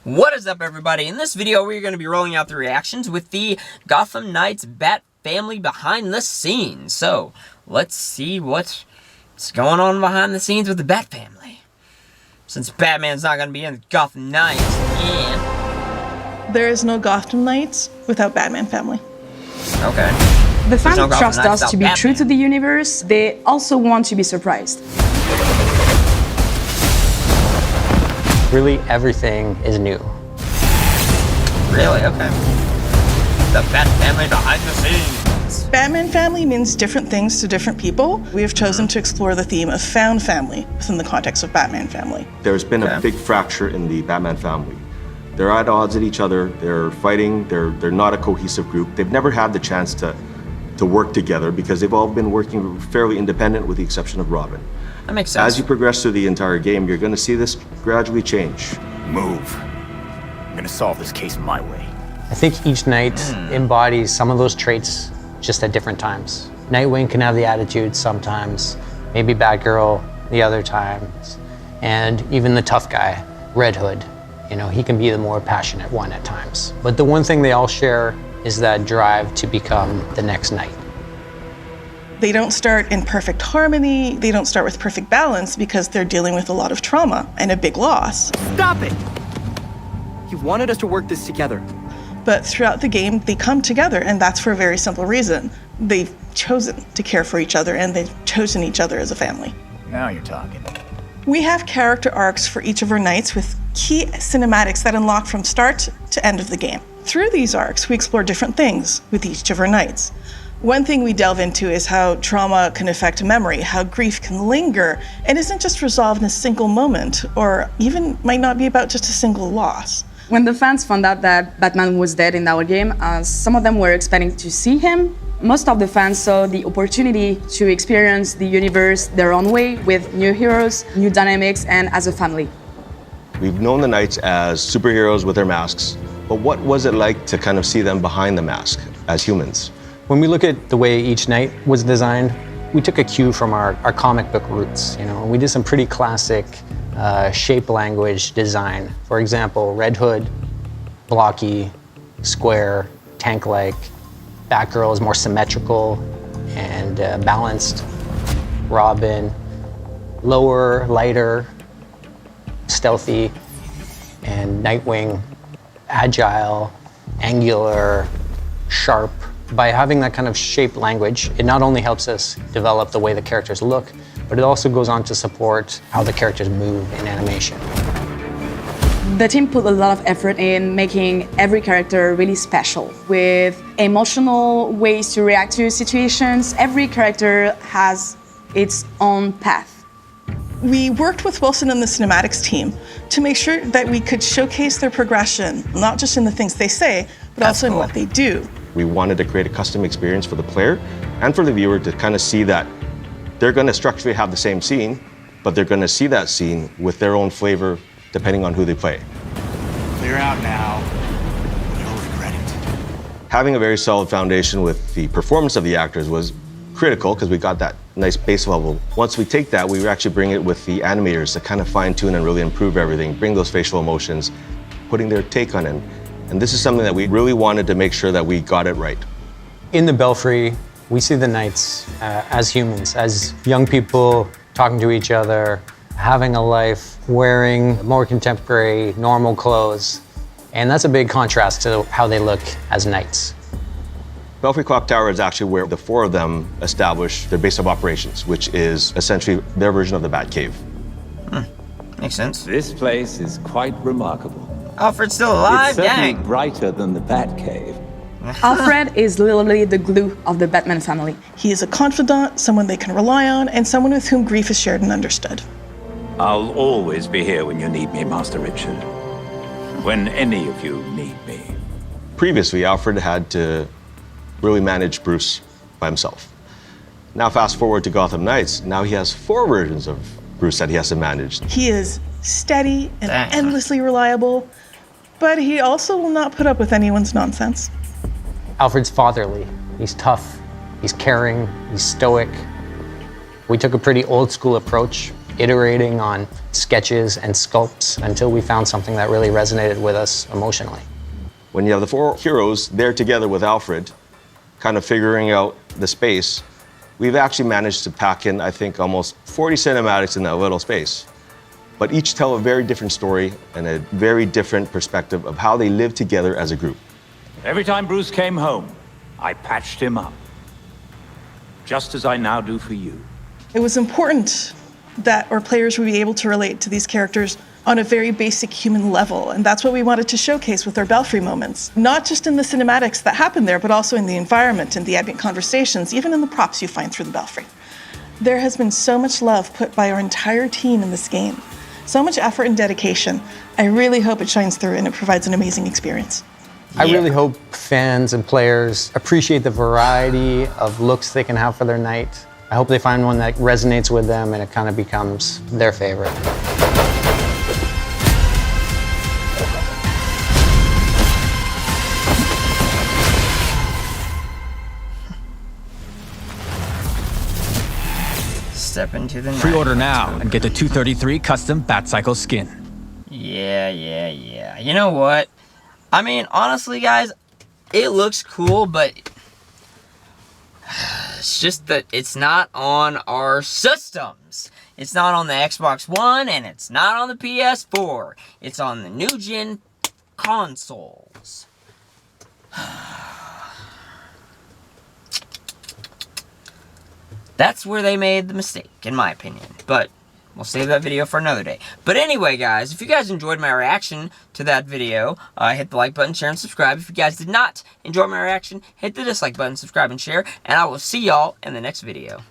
What is up, everybody? In this video, we're going to be rolling out the reactions with the Gotham Knights BatFamily behind the scenes. So, let's see what's going on behind the scenes with the BatFamily. Since Batman's not going to be in Gotham Knights, yeah. There is no Gotham Knights without Batman family. Okay. The fans no trust us to be Batman. true to the universe. They also want to be surprised. Really, everything is new. Really? Okay. The BatFamily behind the scenes. Batman family means different things to different people. We have chosen to explore the theme of found family within the context of Batman family. There's been a big fracture in the Batman family. They're at odds at each other, they're fighting, they're not a cohesive group. They've never had the chance to work together because they've all been working fairly independent with the exception of Robin. That makes sense. As you progress through the entire game, you're going to see this gradually change. Move. I'm gonna solve this case my way. I think each knight embodies some of those traits just at different times. Nightwing can have the attitude sometimes, maybe Batgirl the other times, and even the tough guy, Red Hood. You know, he can be the more passionate one at times. But the one thing they all share is that drive to become the next knight. They don't start in perfect harmony, they don't start with perfect balance because they're dealing with a lot of trauma and a big loss. Stop it! You wanted us to work this together. But throughout the game, they come together, and that's for a very simple reason. They've chosen to care for each other, and they've chosen each other as a family. Now you're talking. We have character arcs for each of our knights with key cinematics that unlock from start to end of the game. Through these arcs, we explore different things with each of our knights. One thing we delve into is how trauma can affect memory, how grief can linger, and isn't just resolved in a single moment, or even might not be about just a single loss. When the fans found out that Batman was dead in our game, some of them were expecting to see him. Most of the fans saw the opportunity to experience the universe their own way with new heroes, new dynamics, and as a family. We've known the Knights as superheroes with their masks, but what was it like to kind of see them behind the mask as humans? When we look at the way each knight was designed, we took a cue from our comic book roots. You know, we did some pretty classic shape language design. For example, Red Hood, blocky, square, tank-like. Batgirl is more symmetrical and balanced. Robin, lower, lighter, stealthy. And Nightwing, agile, angular, sharp. By having that kind of shape language, it not only helps us develop the way the characters look, but it also goes on to support how the characters move in animation. The team put a lot of effort in making every character really special, with emotional ways to react to situations. Every character has its own path. We worked with Wilson and the cinematics team to make sure that we could showcase their progression, not just in the things they say, but also in what they do. We wanted to create a custom experience for the player and for the viewer to kind of see that they're going to structurally have the same scene, but they're going to see that scene with their own flavor depending on who they play. Clear out now. You'll regret it. Having a very solid foundation with the performance of the actors was critical because we got that nice base level. Once we take that, we actually bring it with the animators to kind of fine-tune and really improve everything, bring those facial emotions, putting their take on it. And this is something that we really wanted to make sure that we got it right. In the Belfry, we see the Knights as humans, as young people talking to each other, having a life, wearing more contemporary, normal clothes. And that's a big contrast to how they look as Knights. Belfry Clock Tower is actually where the four of them establish their base of operations, which is essentially their version of the Batcave. Makes sense. This place is quite remarkable. Alfred's still alive? It's certainly Dang. brighter than the Batcave. Alfred is literally the glue of the Batman family. He is a confidant, someone they can rely on, and someone with whom grief is shared and understood. I'll always be here when you need me, Master Richard. When any of you need me. Previously, Alfred had to really manage Bruce by himself. Now fast forward to Gotham Knights, now he has 4 versions of Bruce that he has to manage. He is steady and endlessly reliable, but he also will not put up with anyone's nonsense. Alfred's fatherly. He's tough, he's caring, he's stoic. We took a pretty old school approach iterating on sketches and sculpts until we found something that really resonated with us emotionally. When you have the 4 heroes there together with Alfred, kind of figuring out the space, we've actually managed to pack in, I think, almost 40 cinematics in that little space. But each tell a very different story and a very different perspective of how they live together as a group. Every time Bruce came home, I patched him up. Just as I now do for you. It was important that our players would be able to relate to these characters on a very basic human level, and that's what we wanted to showcase with our Belfry moments. Not just in the cinematics that happen there, but also in the environment and the ambient conversations, even in the props you find through the Belfry. There has been so much love put by our entire team in this game. So much effort and dedication. I really hope it shines through and it provides an amazing experience. I really hope fans and players appreciate the variety of looks they can have for their night. I hope they find one that resonates with them and it kind of becomes their favorite. Step into the night. Pre-order now and get the 233 custom Batcycle skin. Yeah. You know what? I mean, honestly, guys, it looks cool, but it's just that it's not on our systems. It's not on the Xbox One, and it's not on the PS4. It's on the new-gen consoles. That's where they made the mistake, in my opinion. But we'll save that video for another day. But anyway, guys, if you guys enjoyed my reaction to that video, hit the like button, share, and subscribe. If you guys did not enjoy my reaction, hit the dislike button, subscribe, and share. And I will see y'all in the next video.